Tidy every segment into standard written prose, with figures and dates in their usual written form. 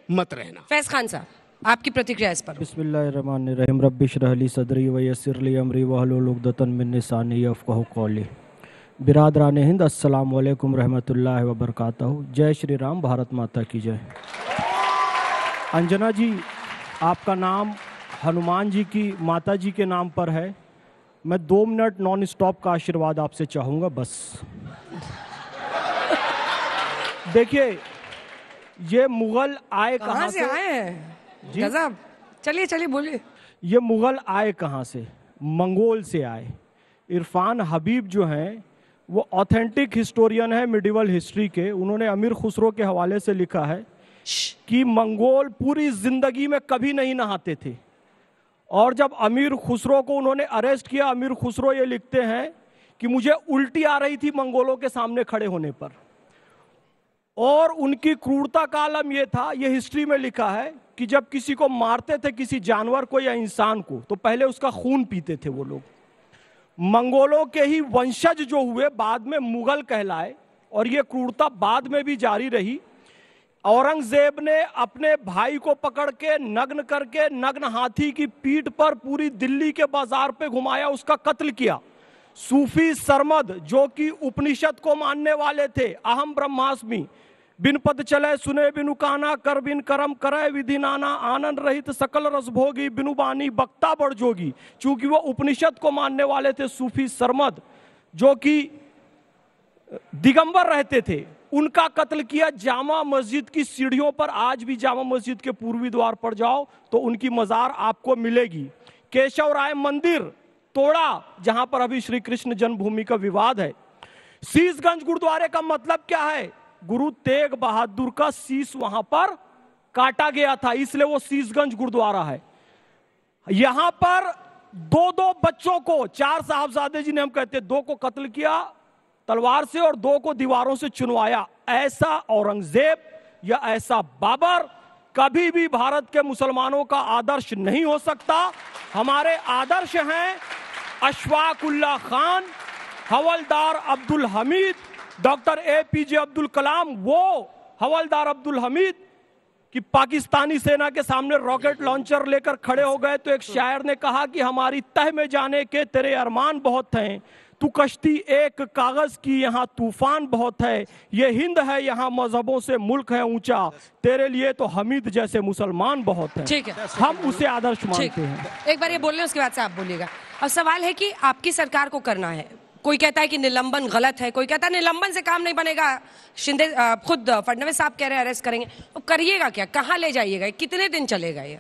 मत रहना। फैज खान साहब, आपकी प्रतिक्रिया इस पर। बिस्मिल्लाहिर्रहमानिर्रहीम, रब्बि इश्रह ली सदरी व यस्सिर ली अमरी वहलुल उक़दतन मिन लिसानी यफ़क़हू क़ौली। बिरादरान हिंद, अस्सलाम वालेकुम रहमतुल्लाहि व बरकातहू। जय श्री राम, भारत माता की जय। अंजना जी, आपका नाम हनुमान जी की माता जी के नाम पर है। मैं 2 मिनट नॉन स्टॉप का आशीर्वाद आपसे चाहूँगा बस। देखिए, ये मुगल आए कहाँ से आए हैं? गजब। चलिए चलिए बोलिए। ये मुगल आए कहाँ से? मंगोल से आए। इरफान हबीब जो हैं वो ऑथेंटिक हिस्टोरियन है मिडिवल हिस्ट्री के। उन्होंने अमीर खुसरो के हवाले से लिखा है कि मंगोल पूरी जिंदगी में कभी नहीं नहाते थे, और जब अमीर खुसरो को उन्होंने अरेस्ट किया, अमीर खुसरो ये लिखते हैं कि मुझे उल्टी आ रही थी मंगोलों के सामने खड़े होने पर। और उनकी क्रूरता का आलम यह था, यह हिस्ट्री में लिखा है कि जब किसी को मारते थे, किसी जानवर को या इंसान को, तो पहले उसका खून पीते थे वो लोग। मंगोलों के ही वंशज जो हुए बाद में मुगल कहलाए, और यह क्रूरता बाद में भी जारी रही। औरंगजेब ने अपने भाई को पकड़ के नग्न करके नग्न हाथी की पीठ पर पूरी दिल्ली के बाजार पे घुमाया, उसका कत्ल किया। सूफी सरमद जो कि उपनिषद को मानने वाले थे, अहम ब्रह्मास्मि, बिन पद चले सुने बिनु काना, कर बिन करम करे विधि नाना, आनंद रहित सकल रस भोगी, बिनु बानी बक्ता बड़ जोगी। चूंकि वो उपनिषद को मानने वाले थे, सूफी सरमद जो कि दिगंबर रहते थे, उनका कत्ल किया जामा मस्जिद की सीढ़ियों पर। आज भी जामा मस्जिद के पूर्वी द्वार पर जाओ तो उनकी मजार आपको मिलेगी। केशव राय मंदिर तोड़ा, जहां पर अभी श्री कृष्ण जन्मभूमि का विवाद है। शीशगंज गुरुद्वारे का मतलब क्या है? गुरु तेग बहादुर का शीश वहां पर काटा गया था, इसलिए वो शीशगंज गुरुद्वारा है। यहां पर 2 बच्चों को, 4 साहबजादे जिन्हें हम कहते हैं, 2 को कत्ल किया तलवार से और 2 को दीवारों से चुनवाया। ऐसा औरंगजेब या ऐसा बाबर कभी भी भारत के मुसलमानों का आदर्श नहीं हो सकता। हमारे आदर्श हैं अशफाकुल्लाह खान, हवलदार अब्दुल हमीद, डॉक्टर APJ अब्दुल कलाम। वो हवलदार अब्दुल हमीद कि पाकिस्तानी सेना के सामने रॉकेट लॉन्चर लेकर खड़े हो गए तो एक शायर ने कहा कि हमारी तह में जाने के तेरे अरमान बहुत हैं, तू कश्ती एक कागज की, यहाँ तूफान बहुत है, ये हिंद है यहाँ मजहबों से मुल्क है ऊंचा, तेरे लिए तो हमीद जैसे मुसलमान बहुत हैं। ठीक है, हम उसे आदर्श मानते हैं। एक बार ये बोल लें, उसके बाद से आप बोलिएगा। अब सवाल है कि आपकी सरकार को करना है। कोई कहता है कि निलंबन गलत है, कोई कहता है निलंबन से काम नहीं बनेगा। शिंदे खुद फडणवीस साहब कह रहे हैं अरेस्ट करेंगे, तो करिएगा क्या? कहाँ ले जाइएगा? कितने दिन चलेगा ये?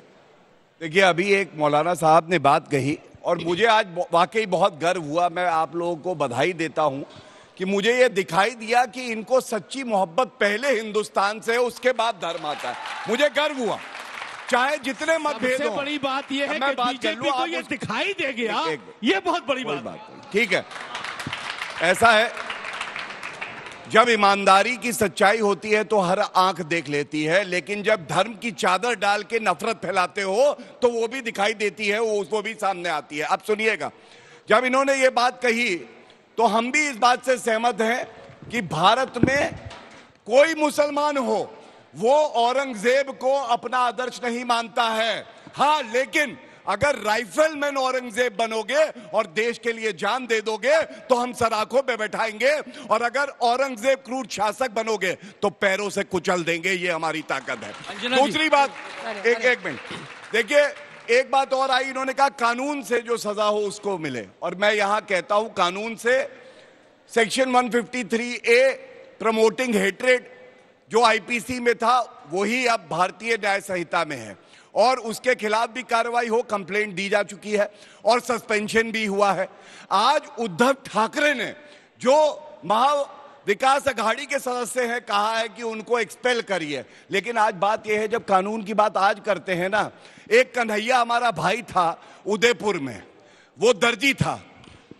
देखिए, अभी एक मौलाना साहब ने बात कही और मुझे आज वाकई बहुत गर्व हुआ। मैं आप लोगों को बधाई देता हूं कि मुझे ये दिखाई दिया कि इनको सच्ची मोहब्बत पहले हिंदुस्तान से है, उसके बाद धर्म आता है। मुझे गर्व हुआ, चाहे जितने मतभेद हो। बड़ी बात यह है कि बीजेपी को ये दिखाई दे गया, ये बहुत बड़ी बात है। ठीक है, ऐसा है, जब ईमानदारी की सच्चाई होती है तो हर आंख देख लेती है, लेकिन जब धर्म की चादर डाल के नफरत फैलाते हो तो वो भी दिखाई देती है, वो भी सामने आती है। अब सुनिएगा, जब इन्होंने ये बात कही तो हम भी इस बात से सहमत हैं कि भारत में कोई मुसलमान हो वो औरंगजेब को अपना आदर्श नहीं मानता है। हाँ, लेकिन अगर राइफलमैन औरंगजेब बनोगे और देश के लिए जान दे दोगे तो हम सराखों पे बैठाएंगे, और अगर औरंगजेब क्रूर शासक बनोगे तो पैरों से कुचल देंगे। ये हमारी ताकत है। दूसरी बात, एक मिनट, देखिए, एक बात और आई। इन्होंने कहा कानून से जो सजा हो उसको मिले, और मैं यहां कहता हूं कानून से सेक्शन 153A प्रमोटिंग हेट्रेड जो IPC में था वही अब भारतीय न्याय संहिता में है, और उसके खिलाफ भी कार्रवाई हो, कंप्लेंट दी जा चुकी है और सस्पेंशन भी हुआ है। आज उद्धव ठाकरे ने, जो महा विकास अघाड़ी के सदस्य हैं, कहा है कि उनको एक्सपेल करिए। लेकिन आज बात यह है, जब कानून की बात आज करते हैं ना, एक कन्हैया हमारा भाई था उदयपुर में, वो दर्जी था,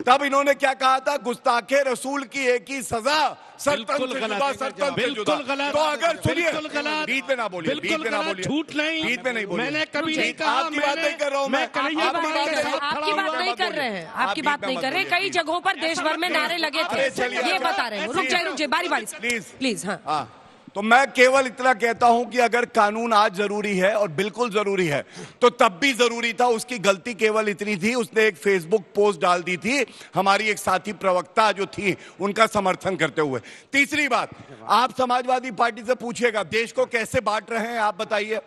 तब इन्होंने क्या कहा था? गुस्ताखे रसूल की एक ही सजा, सरतन से जुदा, सरतन से जुदा। तो अगर सुनिए, बीच में ना बोलिए, बीच में ना बोलिए, झूठ नहीं, बीच में नहीं बोलिए। मैंने कभी नहीं कहा, आपकी बात नहीं कर रहा हूं मैं, आपकी बात नहीं कर रहे हैं, आपकी बात नहीं कर रहे। कई जगहों पर देश भर में नारे लगे थे, ये बता रहे हैं। रुक जाइए, बारी बारी, प्लीज। हाँ, तो मैं केवल इतना कहता हूं कि अगर कानून आज जरूरी है और बिल्कुल जरूरी है तो तब भी जरूरी था। उसकी गलती केवल इतनी थी, उसने एक फेसबुक पोस्ट डाल दी थी हमारी एक साथी प्रवक्ता जो थी उनका समर्थन करते हुए। तीसरी बात, आप समाजवादी पार्टी से पूछिएगा देश को कैसे बांट रहे हैं, आप बताइए।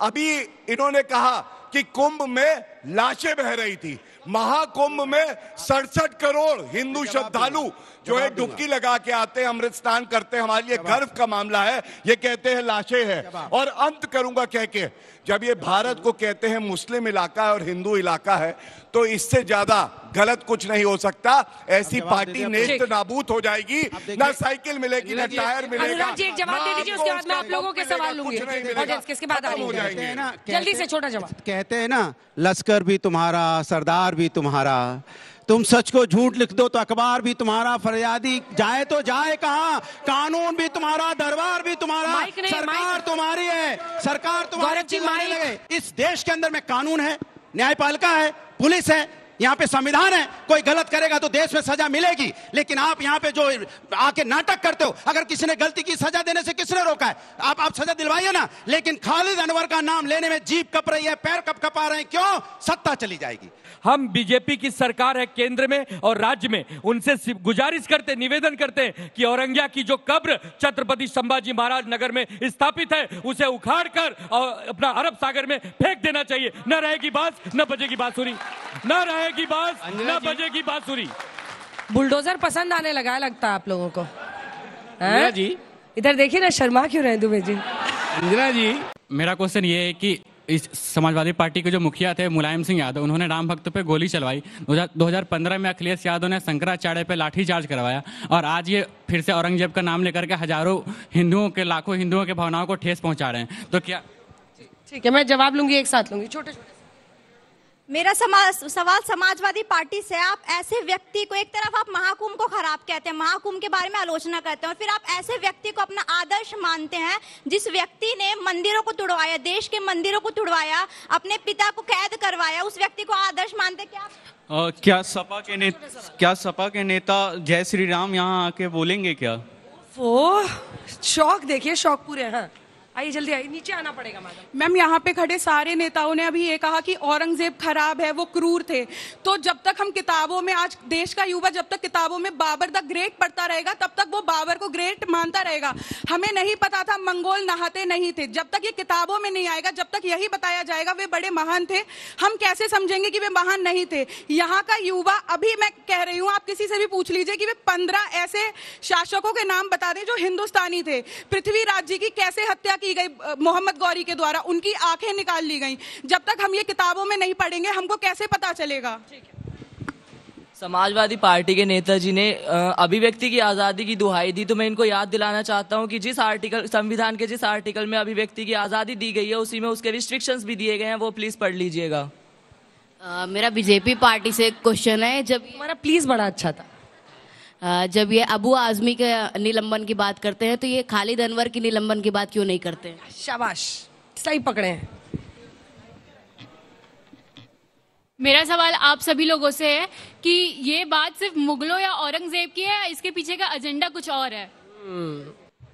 अभी इन्होंने कहा कि कुंभ में लाशें बह रही थी, महाकुंभ में 67 करोड़ हिंदू श्रद्धालु जो है डुबकी लगा के आते हैं, अमृत स्नान करते हैं, हमारे लिए गर्व का मामला है, ये कहते हैं लाशें हैं। और अंत करूंगा कह के, जब ये भारत को कहते हैं मुस्लिम इलाका है और हिंदू इलाका है, तो इससे ज्यादा गलत कुछ नहीं हो सकता। ऐसी पार्टी नेस्त नाबूद हो जाएगी, ना साइकिल मिलेगी, ना टायर मिलेगा। अनुराग जी एक जवाब दे दीजिए, उसके बाद मैं आप लोगों के सवाल लूंगी। इसके बाद जल्दी से छोटा जवाब। कहते हैं ना, लश्कर भी तुम्हारा, सरदार भी तुम्हारा, तुम सच को झूठ लिख दो तो अखबार भी तुम्हारा, फरियादी जाए तो जाए कहां, कानून भी तुम्हारा, दरबार भी तुम्हारा, सरकार तुम्हारी है, सरकार तुम्हारी लगे। इस देश के अंदर में कानून है, न्यायपालिका है, पुलिस है, यहाँ पे संविधान है। कोई गलत करेगा तो देश में सजा मिलेगी। लेकिन आप यहाँ पे जो आके नाटक करते हो, अगर किसी ने गलती की सजा देने से किसने रोका है? आप सजा दिलवाइए ना। लेकिन खालिद अनवर का नाम लेने में जीभ कप रही है, पैर कपा रहे हैं, क्यों? सत्ता चली जाएगी। हम बीजेपी की सरकार है केंद्र में और राज्य में, उनसे गुजारिश करते, निवेदन करते हैं कि औरंगिया की जो कब्र छत्रपति संभाजी महाराज नगर में स्थापित है उसे उखाड़कर और अपना अरब सागर में फेंक देना चाहिए। न रहेगी बांस न बजेगी बांसुरी, न रहेगी बांस न बजेगी बांसुरी। बुलडोजर पसंद आने लगा है लगता है आप लोगों को। इंदिरा जी इधर देखिए ना, शर्मा क्यों रहे दुबे जी? इंदिरा जी, मेरा क्वेश्चन ये है कि इस समाजवादी पार्टी के जो मुखिया थे मुलायम सिंह यादव, उन्होंने राम भक्त पे गोली चलवाई। 2015 में अखिलेश यादव ने शंकराचार्य पे लाठीचार्ज करवाया, और आज ये फिर से औरंगजेब का नाम लेकर के हजारों हिंदुओं के, लाखों हिंदुओं के भावनाओं को ठेस पहुंचा रहे हैं। तो क्या? ठीक है, मैं जवाब लूंगी, एक साथ लूंगी, छोटे छोटे। मेरा सवाल समाजवादी पार्टी से, आप ऐसे व्यक्ति को, एक तरफ आप महाकुंभ को खराब कहते हैं, महाकुंभ के बारे में आलोचना करते हैं, और फिर आप ऐसे व्यक्ति को अपना आदर्श मानते हैं जिस व्यक्ति ने मंदिरों को तुड़वाया, देश के मंदिरों को तुड़वाया, अपने पिता को कैद करवाया, उस व्यक्ति को आदर्श मानते क्या? क्या सपा के नेता जय श्री राम यहाँ आके बोलेंगे क्या? वो शौक देखिए, शौक पूरे हैं। आइए जल्दी आइए, नीचे आना पड़ेगा मैडम। मैम, यहाँ पे खड़े सारे नेताओं ने अभी ये कहा कि औरंगजेब खराब है, वो क्रूर थे। तो जब तक हम किताबों में, आज देश का युवा जब तक किताबों में बाबर द ग्रेट पढ़ता रहेगा, तब तक वो बाबर को ग्रेट मानता रहेगा। हमें नहीं पता था मंगोल नहाते नहीं थे। जब तक ये किताबों में नहीं आएगा, जब तक यही बताया जाएगा वे बड़े महान थे, हम कैसे समझेंगे कि वे महान नहीं थे? यहाँ का युवा, अभी मैं कह रही हूँ, आप किसी से भी पूछ लीजिए कि वे 15 ऐसे शासकों के नाम बता दें जो हिंदुस्तानी थे। पृथ्वीराज जी की कैसे हत्या की गई मोहम्मद गौरी के द्वारा, उनकी आंखें निकाल ली गईं। जब तक हम ये किताबों में नहीं पढ़ेंगे, हमको कैसे पता चलेगा? समाजवादी पार्टी के नेताजी ने अभिव्यक्ति की आज़ादी की दुहाई दी, तो मैं इनको याद दिलाना चाहता हूं कि जिस आर्टिकल, संविधान के जिस आर्टिकल में अभिव्यक्ति की आज़ादी दी गई है, उसी में उसके रिस्ट्रिक्शंस भी दिए गए हैं, वो प्लीज पढ़ लीजिएगा। मेरा बीजेपी पार्टी से एक क्वेश्चन है। जब हमारा प्लीज बड़ा अच्छा था। जब ये अबू आजमी के निलंबन की बात करते हैं, तो ये खालिद अनवर की निलंबन की बात क्यों नहीं करते हैं? शाबाश, सही पकड़े हैं। मेरा सवाल आप सभी लोगों से है कि ये बात सिर्फ मुगलों या औरंगजेब की है, इसके पीछे का एजेंडा कुछ और है?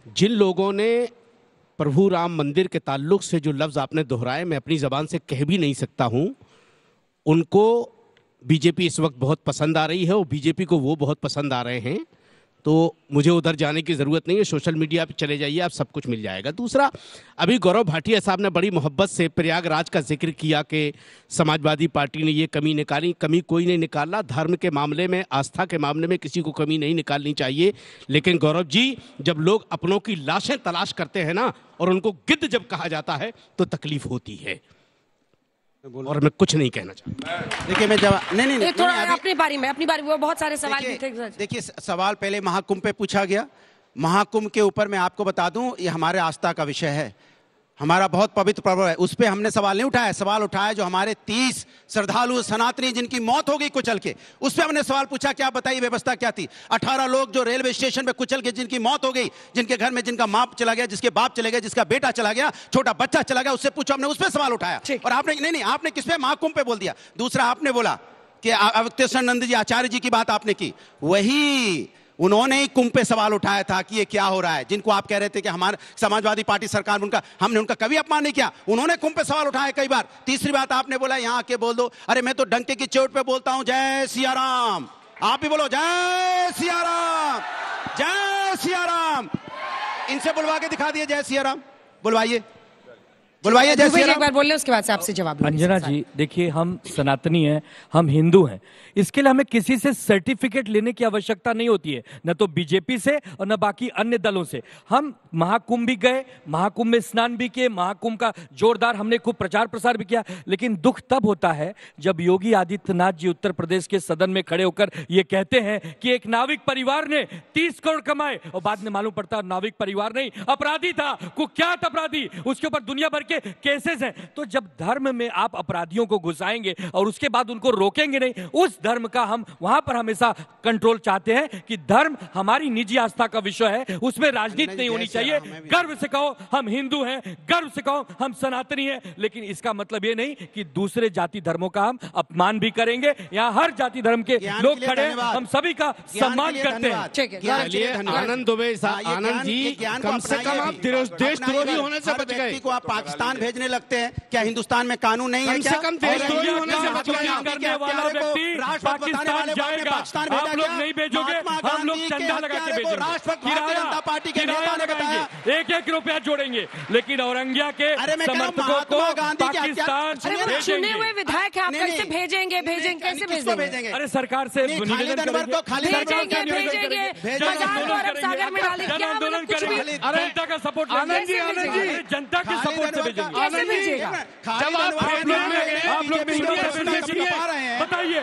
जिन लोगों ने प्रभु राम मंदिर के ताल्लुक से जो लफ्ज आपने दोहराए, मैं अपनी जबान से कह भी नहीं सकता हूं, उनको बीजेपी इस वक्त बहुत पसंद आ रही है और बीजेपी को वो बहुत पसंद आ रहे हैं। तो मुझे उधर जाने की ज़रूरत नहीं है, सोशल मीडिया पे चले जाइए, आप सब कुछ मिल जाएगा। दूसरा, अभी गौरव भाटिया साहब ने बड़ी मोहब्बत से प्रयागराज का जिक्र किया कि समाजवादी पार्टी ने ये कमी निकाली। कमी कोई नहीं निकाला। धर्म के मामले में, आस्था के मामले में किसी को कमी नहीं निकालनी चाहिए। लेकिन गौरव जी, जब लोग अपनों की लाशें तलाश करते हैं ना, और उनको गिद्ध जब कहा जाता है, तो तकलीफ होती है। और मैं कुछ नहीं कहना चाहता। देखिए, मैं जवाब नहीं थोड़ा अपनी बारी में, वो बहुत सारे सवाल भी थे। देखिए, सवाल पहले महाकुंभ पे पूछा गया। महाकुंभ के ऊपर मैं आपको बता दूं, ये हमारे आस्था का विषय है, हमारा बहुत पवित्र पर्व है। उस पर हमने सवाल नहीं उठाया। सवाल उठाया जो हमारे 30 श्रद्धालु सनातनी जिनकी मौत हो गई कुचल के, उस पर हमने सवाल पूछा क्या बताइए व्यवस्था क्या थी। 18 लोग जो रेलवे स्टेशन पे कुचल के जिनकी मौत हो गई, जिनके घर में जिनका माँ चला गया, जिसके बाप चले गए, जिसका बेटा चला गया, छोटा बच्चा चला गया, उससे पूछो। हमने उस पर सवाल उठाया। और आपने नहीं, आपने किस पे? महाकुंभ पे बोल दिया। दूसरा, आपने बोला कि अवधेशानंद जी आचार्य जी की बात आपने की, उन्होंने ही कुंभ पे सवाल उठाया था कि ये क्या हो रहा है, जिनको आप कह रहे थे कि हमारे समाजवादी पार्टी सरकार हमने उनका कभी अपमान नहीं किया। उन्होंने कुंभ पे सवाल उठाया कई बार। तीसरी बात आपने बोला यहां आके बोल दो, अरे मैं तो डंके की चोट पे बोलता हूं जय सिया राम। आप भी बोलो जय सिया राम, जय सिया राम। इनसे बुलवा के दिखा दिए जय सिया राम, बुलवाइए बुलवाइए जय सिया राम। एक बार बोल ले, उसके बाद से आपसे जवाब। अंजना जी देखिए, हम सनातनी हैं, हम हिंदू हैं, इसके लिए हमें किसी से सर्टिफिकेट लेने की आवश्यकता नहीं होती है, न तो बीजेपी से और न बाकी अन्य दलों से। हम महाकुंभ भी गए, महाकुंभ में स्नान भी किए, महाकुंभ का जोरदार हमने खूब प्रचार प्रसार भी किया। लेकिन दुख तब होता है जब योगी आदित्यनाथ जी उत्तर प्रदेश के सदन में खड़े होकर ये कहते हैं कि एक नाविक परिवार ने 30 करोड़ कमाए, और बाद में मालूम पड़ता नाविक परिवार नहीं, अपराधी था, कुख्यात अपराधी, उसके ऊपर दुनिया भर के केसेस हैं। तो जब धर्म में आप अपराधियों को घुसाएंगे और उसके बाद उनको रोकेंगे नहीं, उस धर्म का हम वहां पर हमेशा कंट्रोल चाहते हैं कि धर्म हमारी निजी आस्था का विषय है, उसमें राजनीति नहीं होनी चाहिए। गर्व से कहो हम हिंदू हैं, गर्व से कहो हम सनातनी हैं, लेकिन इसका मतलब ये नहीं कि दूसरे जाति धर्मों का हम अपमान भी करेंगे। यहाँ हर जाति धर्म के लोग खड़े हैं, हम सभी का सम्मान करते हैं। आनंद दुबे, आनंद जी, कम से कम आप देशद्रोही होने से बच गए। को आप पाकिस्तान भेजने लगते हैं, क्या हिंदुस्तान में कानून नहीं है? क्या कम से कम देशद्रोही होने से बच गए। पाकिस्तान जाएगा, आप लोग नहीं भेजोगे, हम लोग चंदा लगा के भेजेंगे, भारतीय जनता पार्टी के नेता ने बताया 1-1 रुपया जोड़ेंगे, लेकिन औरंगिया के समर्थकों को पाकिस्तान चुने हुए विधायक है, आप कैसे भेजेंगे? कैसे भेजेंगे? अरे सरकार से निवेदन भेजेंगे, सागर में डालेंगे, आंदोलन करेंगे, जनता का सपोर्ट, जनता के सपोर्ट से भेजेंगे। आप लोग बताइए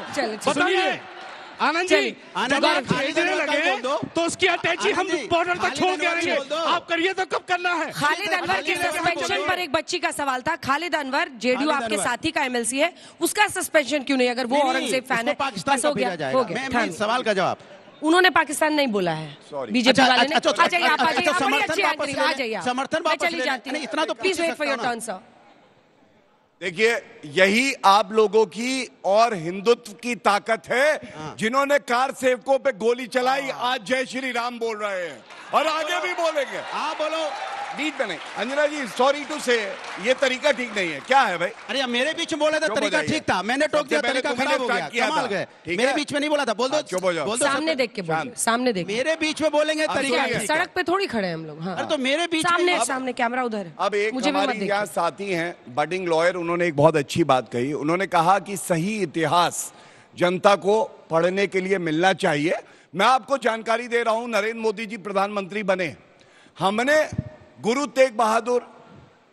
आनंद जी, जब आप भेजने लगे तो उसकी अटैची हम बॉर्डर तक छोड़ के आएंगे, आप करिए तो कब करना है? खालिद अनवर के सस्पेंशन पर एक बच्ची का सवाल था। खालिद अनवर जेडीयू आपके साथी का एमएलसी है, उसका सस्पेंशन क्यों नहीं? अगर वो औरंगजेब फैन है, पाकिस्तान हो गया। सवाल का जवाब उन्होंने पाकिस्तान नहीं बोला है, बीजेपी वाले ने। आ जाइए, आप आ जाइए, समर्थन चली जाती हूँ, इतना तो please wait for your turn sir. देखिए, यही आप लोगों की और हिंदुत्व की ताकत है, जिन्होंने कार सेवकों पे गोली चलाई, आज जय श्री राम बोल रहे हैं और आगे भी बोलेंगे। हाँ बोलो, बीच में नहीं। अंजना जी सॉरी टू से, ये तरीका ठीक नहीं है। क्या है भाई? अरे मेरे बीच में बोला था तरीका ठीक था, मैंने टोक दिया, तरीका खराब हो गया, कमाल गए। मेरे बीच में नहीं बोला था, बोल दो सामने देख के बोलिए, सामने देख। मेरे बीच में बोलेंगे तरीका, सड़क पे थोड़ी खड़े हैं हम लोग। हाँ, तो मेरे बीच सामने कैमरा उधर है। अब एक हमारी यहाँ साथी हैं बडिंग लॉयर, उन्होंने एक बहुत अच्छी बात कही। उन्होंने कहा कि सही इतिहास जनता को पढ़ने के लिए मिलना चाहिए। मैं आपको जानकारी दे रहा हूं, नरेंद्र मोदी जी प्रधानमंत्री बने, हमने गुरु तेग बहादुर,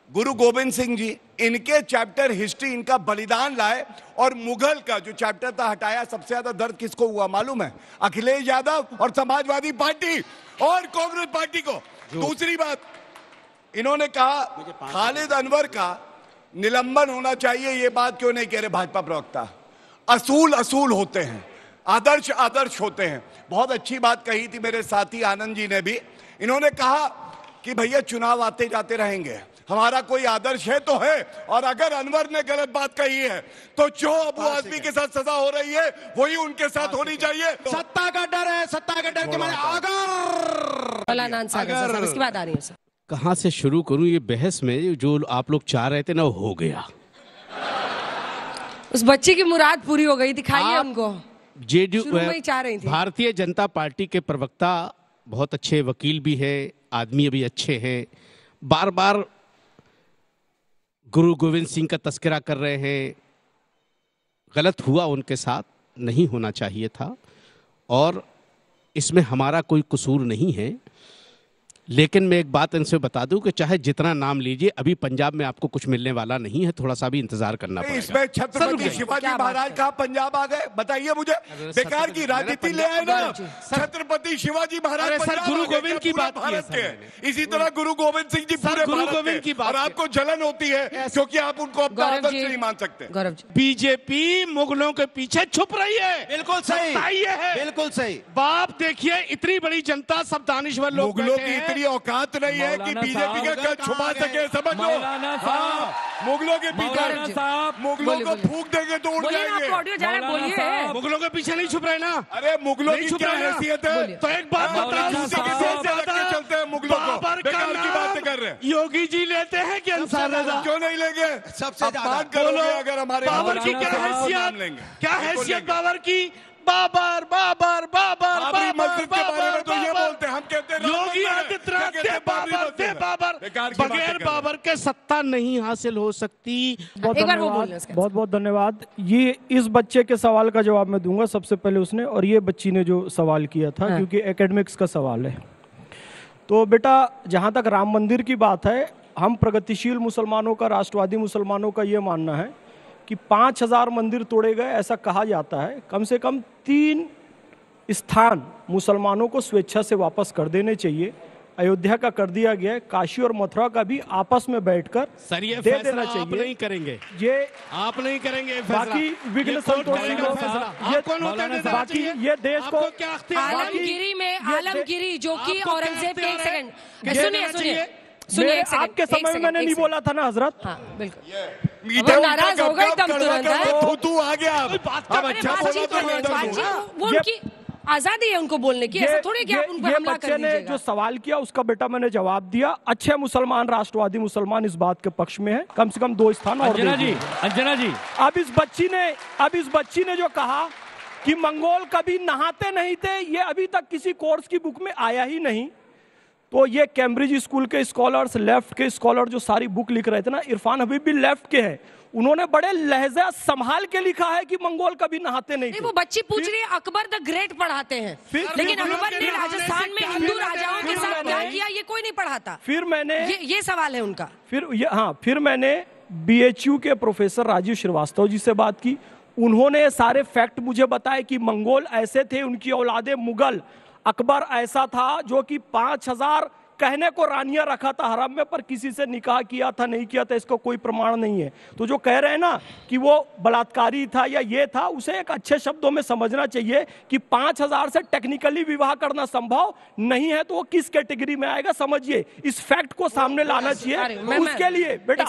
गुरु गोविंद सिंह जी, इनके चैप्टर हिस्ट्री, इनका बलिदान लाए, और मुगल का जो चैप्टर था हटाया। सबसे ज्यादा दर्द किसको हुआ मालूम है? अखिलेश यादव और समाजवादी पार्टी और कांग्रेस पार्टी को। दूसरी बात, इन्होंने कहा खालिद अनवर का निलंबन होना चाहिए। ये बात क्यों नहीं कह रहे भाजपा प्रवक्ता? असूल होते हैं, आदर्श होते हैं। बहुत अच्छी बात कही थी मेरे साथी आनंद जी ने भी। इन्होंने कहा कि भैया चुनाव आते जाते रहेंगे, हमारा कोई आदर्श है तो है, और अगर अनवर ने गलत बात कही है तो जो अबू आजमी के साथ सजा हो रही है वही उनके साथ होनी चाहिए। सत्ता का डर है, सत्ता का डर के मारे अगर इसकी बात आ रही है सर। कहां से शुरू करूं ये बहस में? जो आप लोग चाह रहे थे ना, हो गया। उस बच्ची की मुराद पूरी हो गई, दिखाइए उनको। जेडीयू चाह रही थी। भारतीय जनता पार्टी के प्रवक्ता बहुत अच्छे वकील भी है, आदमी भी अच्छे हैं, बार बार गुरु गोविंद सिंह का तस्करा कर रहे हैं। गलत हुआ उनके साथ, नहीं होना चाहिए था, और इसमें हमारा कोई कसूर नहीं है। लेकिन मैं एक बात इनसे बता दूं कि चाहे जितना नाम लीजिए, अभी पंजाब में आपको कुछ मिलने वाला नहीं है, थोड़ा सा भी इंतजार करना पड़ेगा। इसमें छत्रपति शिवाजी महाराज कहाँ पंजाब आ गए? बताइए मुझे। बेकार की राजनीति ले आए ना। छत्रपति शिवाजी महाराज गुरु गोविंद की बात की, इसी तरह गुरु गोविंद सिंह जी पूरे भारत के, और आपको जलन होती है क्योंकि आप उनको अपना आदर्श नहीं मान सकते। बीजेपी मुगलों के पीछे छुप रही है। बिल्कुल सही है, बिल्कुल सही। बाप देखिए, इतनी बड़ी जनता, सब दानिश्वर लोग, मुगलों की इतनी औकात नहीं है कि बीजेपी का कल छुपा सके, समझ लो। मुगलों के मौलाना पीछे साहब, मुगलों को फूंक देंगे तो उड़ जाएंगे। ऑडियो जा रहा है, बोलिए। मुगलों के पीछे नहीं छुप रहे ना। अरे मुगलों की क्या हैसियत है? तो एक बात मौलाना साहब, चलते हैं मुगलों को, बेकार की बातें कर रहे हैं। योगी जी लेते हैं कि अंसार रजा? क्यों नहीं लेंगे? सबसे अपमान करोगे अगर हमारे बाबर की क्या हैसियत, क्या हैसियत बाबर की? बाबर बाबर बाबर बाबरी मस्जिद के बारे में तो ये बोलते हैं, हम कहते हैं योगी आदित्यनाथ दे बाबर दे बाबर, बगैर बाबर के सत्ता नहीं हासिल हो सकती। बहुत बहुत धन्यवाद। ये इस बच्चे के सवाल का जवाब मैं दूंगा सबसे पहले उसने, और ये बच्ची ने जो सवाल किया था, क्योंकि एकेडमिक्स का सवाल है। तो बेटा, जहाँ तक राम मंदिर की बात है, हम प्रगतिशील मुसलमानों का, राष्ट्रवादी मुसलमानों का ये मानना है कि 5000 मंदिर तोड़े गए ऐसा कहा जाता है। कम से कम 3 स्थान मुसलमानों को स्वेच्छा से वापस कर देने चाहिए। अयोध्या का कर दिया गया है, काशी और मथुरा का भी आपस में बैठकर सर ये दे फैसला देना आप चाहिए। नहीं करेंगे, ये आप नहीं करेंगे। बाकी विघ्न संतोषी को, बाकी ये देश को आलमगिरी में, आलमगिरी जो कि औरंगजेब के, एक सेकंड सुनिए सुनिए, आपके समय में मैंने नहीं बोला था ना हजरत? हाँ बिल्कुल, नाराज हो गए एकदम तुरंत। तू आ गया अब अच्छा बोला वो उनकी आजादी है उनको बोलने की, ऐसा थोड़ी कि आप उन पर हमला कर बच्चे ने जो सवाल किया उसका बेटा मैंने जवाब दिया। अच्छे मुसलमान, राष्ट्रवादी मुसलमान इस बात के पक्ष में है। कम से कम 2 स्थान और अंजना जी अब इस बच्ची ने जो कहा कि मंगोल कभी नहाते नहीं थे, ये अभी तक किसी कोर्स की बुक में आया ही नहीं। तो ये कैम्ब्रिज स्कूल के स्कॉलर्स, लेफ्ट के स्कॉलर जो सारी बुक लिख रहे थे ना, इरफान हबीब भी लेफ्ट के हैं, उन्होंने बड़े लहजा संभाल के लिखा है कि मंगोल कभी नहाते नहीं थे। वो बच्ची पूछ रही है अकबर द ग्रेट पढ़ाते हैं, लेकिन अकबर ने राजस्थान में हिंदू राजाओं के साथ क्या किया ये कोई नहीं पढ़ाता। फिर मैंने ये सवाल है उनका। फिर मैंने BHU के प्रोफेसर राजीव श्रीवास्तव जी से बात की। उन्होंने सारे फैक्ट मुझे बताए कि मंगोल ऐसे थे, उनकी औलादे मुगल। अकबर ऐसा था जो कि 5000 कहने को रानियां रखा था हरम में, पर किसी से निकाह किया था नहीं किया था इसको कोई प्रमाण नहीं है। तो जो कह रहे हैं ना कि वो बलात्कारी था या ये था, उसे एक अच्छे शब्दों में समझना चाहिए कि 5000 से टेक्निकली विवाह करना संभव नहीं है, तो वो किस कैटेगरी में आएगा समझिए। इस फैक्ट को सामने लाना चाहिए। उसके लिए बेटा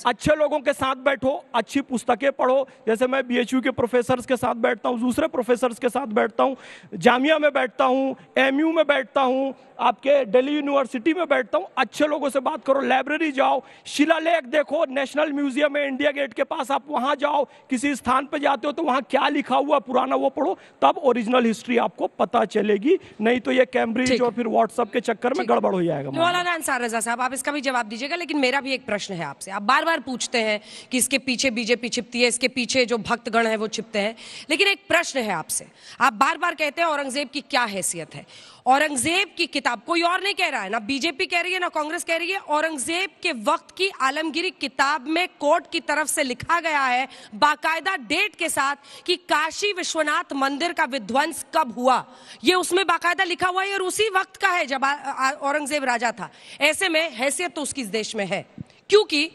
अच्छे लोगों के साथ बैठो, अच्छी पुस्तकें पढ़ो। जैसे मैं BHU के प्रोफेसर के साथ बैठता हूँ, दूसरे प्रोफेसर के साथ बैठता हूँ, जामिया में बैठता हूँ, MU में बैठता हूँ, आपके दिल्ली यूनिवर्सिटी में बैठता हूं। अच्छे लोगों से बात करो, लाइब्रेरी जाओ, शिलालेख देखो, नेशनल म्यूजियम है इंडिया गेट के पास, आप वहां जाओ। किसी स्थान पे जाते हो तो वहां क्या लिखा हुआ पुराना वो पढ़ो, तब ओरिजिनल हिस्ट्री आपको पता चलेगी। नहीं तो ये कैम्ब्रिज और फिर व्हाट्सएप के चक्कर में गड़बड़ हो जाएगा। मौलाना अंसार रजा साहब, आप इसका भी जवाब दीजिएगा, लेकिन मेरा भी एक प्रश्न है आपसे। आप बार बार पूछते हैं कि इसके पीछे बीजेपी छिपती है, इसके पीछे जो भक्तगण है वो छिपते हैं, लेकिन एक प्रश्न है आपसे। आप बार बार कहते हैं औरंगजेब की क्या हैसियत है। औरंगजेब की किताब कोई और नहीं कह रहा है, ना बीजेपी कह रही है ना कांग्रेस कह रही है, औरंगजेब के वक्त की आलमगीरी किताब में कोर्ट की तरफ से लिखा गया है बाकायदा डेट के साथ कि काशी विश्वनाथ मंदिर का विध्वंस कब हुआ, ये उसमें बाकायदा लिखा हुआ है और उसी वक्त का है जब औरंगजेब राजा था। ऐसे में हैसियत तो उसकी इस देश में है, क्योंकि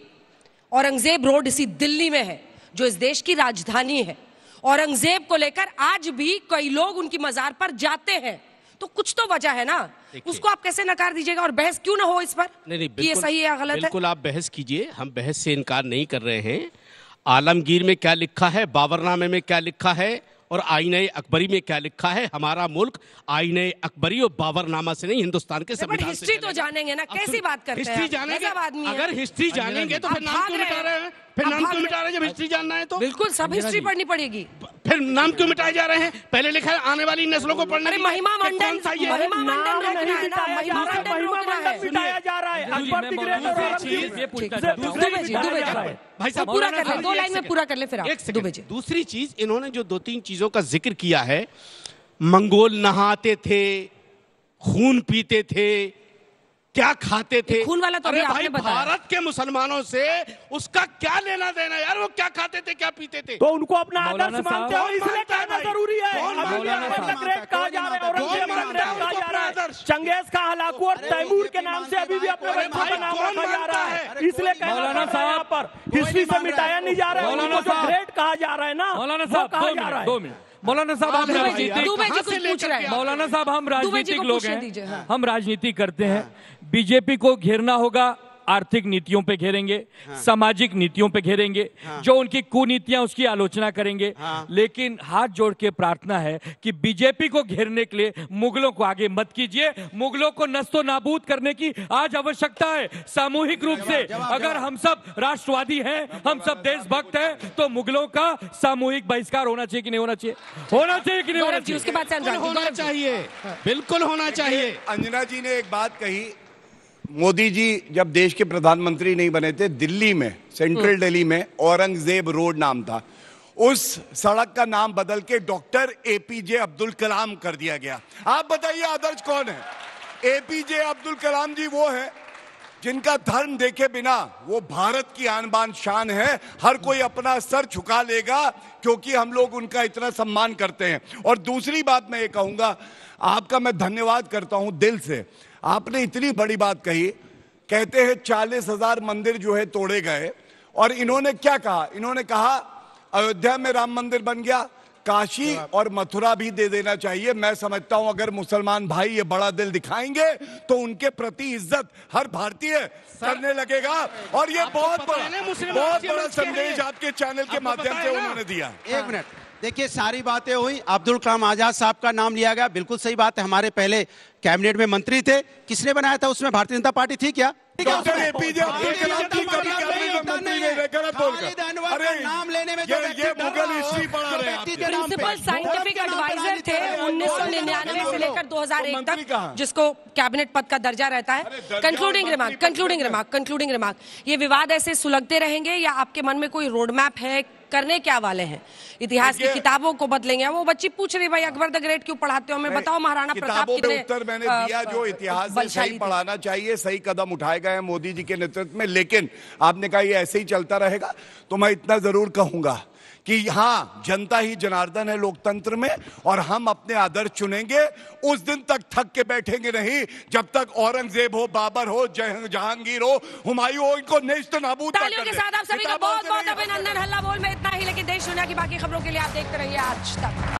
औरंगजेब रोड इसी दिल्ली में है जो इस देश की राजधानी है। औरंगजेब को लेकर आज भी कई लोग उनकी मजार पर जाते हैं, तो कुछ तो वजह है ना, उसको आप कैसे नकार दीजिएगा और बहस क्यों ना हो इस पर? नहीं, कि ये सही है या गलत है? बिल्कुल आप बहस कीजिए, हम बहस से इनकार नहीं कर रहे हैं। आलमगीर में क्या लिखा है, बाबरनामे में क्या लिखा है और आईने अकबरी में क्या लिखा है। हमारा मुल्क आईने अकबरी और बाबरनामा से नहीं, हिंदुस्तान के संविधान से। हिस्ट्री तो जानेंगे ना, कैसी बात करते हैं? हिस्ट्री जानेंगे, अगर हिस्ट्री जानेंगे तो फिर नाम क्यों मिटा रहे हैं? फिर नाम क्यों मिटा रहे हैं जब हिस्ट्री जानना है तो? बिल्कुल सब हिस्ट्री पढ़नी पड़ेगी। फिर नाम क्यों मिटाए जा रहे हैं? पहले लिखा है आने वाली नस्लों को पढ़ने। अरे महिमा मंडन मिटाया जा रहा है। भाई साहब पूरा कर ले, 2 लाइन में पूरा कर ले फिर आप। दूसरी चीज, इन्होंने जो 2-3 चीजों का जिक्र किया है, मंगोल नहाते थे, खून पीते थे, क्या खाते थे। खून वाला तो अरे अभी भाई आपने बताया। भारत के मुसलमानों से उसका क्या लेना देना यार, वो क्या खाते थे क्या पीते थे। तो उनको अपना आदर्श मानते हो, इसलिए कहना जरूरी है। कहा जा रहा है, औरंगजेब कहा जा रहा है, चंगेज का हलाकू और तैमूर के नाम से अभी भी अपने बच्चों का नाम रखा जा रहा है, इसलिए कहना यहाँ पर हिस्ट्री से मिटाया नहीं जा रहा है। उनको जो ग्रेट कहा जा रहा है ना, मौलाना साहब कहा जा रहा है। 2 मिनट। मौलाना साहब हम मौलाना साहब हम राजनीतिक लोग हैं, हम राजनीति करते हैं। बीजेपी को घेरना होगा आर्थिक नीतियों पे घेरेंगे, सामाजिक नीतियों पे घेरेंगे, जो उनकी कुनीतियां उसकी आलोचना करेंगे। लेकिन हाथ जोड़ के प्रार्थना है कि बीजेपी को घेरने के लिए मुगलों को आगे मत कीजिए। मुगलों को नस्तो नाबूद करने की आज आवश्यकता है सामूहिक रूप से। अगर हम सब राष्ट्रवादी हैं, हम सब देशभक्त हैं, तो मुगलों का सामूहिक बहिष्कार होना चाहिए कि नहीं होना चाहिए? होना चाहिए कि नहीं होना चाहिए? उसके बाद से होना चाहिए, बिल्कुल होना चाहिए। अंजना जी ने एक बात कही, मोदी जी जब देश के प्रधानमंत्री नहीं बने थे, दिल्ली में, सेंट्रल दिल्ली में औरंगजेब रोड नाम था, उस सड़क का नाम बदल के डॉक्टर एपीजे अब्दुल कलाम कर दिया गया। आप बताइए आदर्श कौन है? एपीजे अब्दुल कलाम जी वो है जिनका धर्म देखे बिना वो भारत की आन बान शान है। हर कोई अपना सर झुका लेगा क्योंकि हम लोग उनका इतना सम्मान करते हैं। और दूसरी बात मैं ये कहूंगा, आपका मैं धन्यवाद करता हूं दिल से। आपने इतनी बड़ी बात कही, कहते हैं 40,000 मंदिर जो है तोड़े गए, और इन्होंने क्या कहा? इन्होंने कहा अयोध्या में राम मंदिर बन गया, काशी और मथुरा भी दे देना चाहिए। मैं समझता हूं अगर मुसलमान भाई ये बड़ा दिल दिखाएंगे तो उनके प्रति इज्जत हर भारतीय करने लगेगा। और ये बहुत बड़ा संदेश आपके चैनल के माध्यम से उन्होंने दिया। एक मिनट, देखिए सारी बातें हुई, अब्दुल कलाम आजाद साहब का नाम लिया गया, बिल्कुल सही बात है। हमारे पहले कैबिनेट में मंत्री थे, किसने बनाया था? उसमें भारतीय जनता पार्टी थी क्या? डॉक्टर एपीजे अब्दुल कलाम की कभी कैबिनेट में मंत्री नहीं रहे, गलत बोलकर। अरे नाम लेने में ये मुगल हिस्ट्री पढ़ा रहे हैं। प्रिंसिपल साइंटिफिक एडवाइजर थे 1999 से लेकर 2001 तक, जिसको कैबिनेट पद का दर्जा रहता है। कंक्लूडिंग रिमार्क, ये विवाद ऐसे सुलगते रहेंगे या आपके मन में कोई रोड मैप है? करने क्या वाले हैं? इतिहास की किताबों को बदलेंगे? वो बच्ची पूछ रही, भाई अकबर द ग्रेट क्यों पढ़ाते हो? हमें बताओ महाराणा प्रताप कितने उत्तर मैंने दिया जो इतिहास से सही पढ़ाना चाहिए। सही कदम उठाए गए हैं मोदी जी के नेतृत्व में। लेकिन आपने कहा ये ऐसे ही चलता रहेगा, तो मैं इतना जरूर कहूंगा कि हाँ, जनता ही जनार्दन है लोकतंत्र में, और हम अपने आदर्श चुनेंगे। उस दिन तक थक के बैठेंगे नहीं जब तक औरंगजेब हो, बाबर हो, जहांगीर हो, हुमायूं हो, इनको नेस्त नाबूद। तालियों के साथ आप सभी का बहुत बहुत अभिनंदन। हल्ला बोल में इतना ही, लेकिन देश दुनिया की बाकी खबरों के लिए आप देखते रहिए आज तक।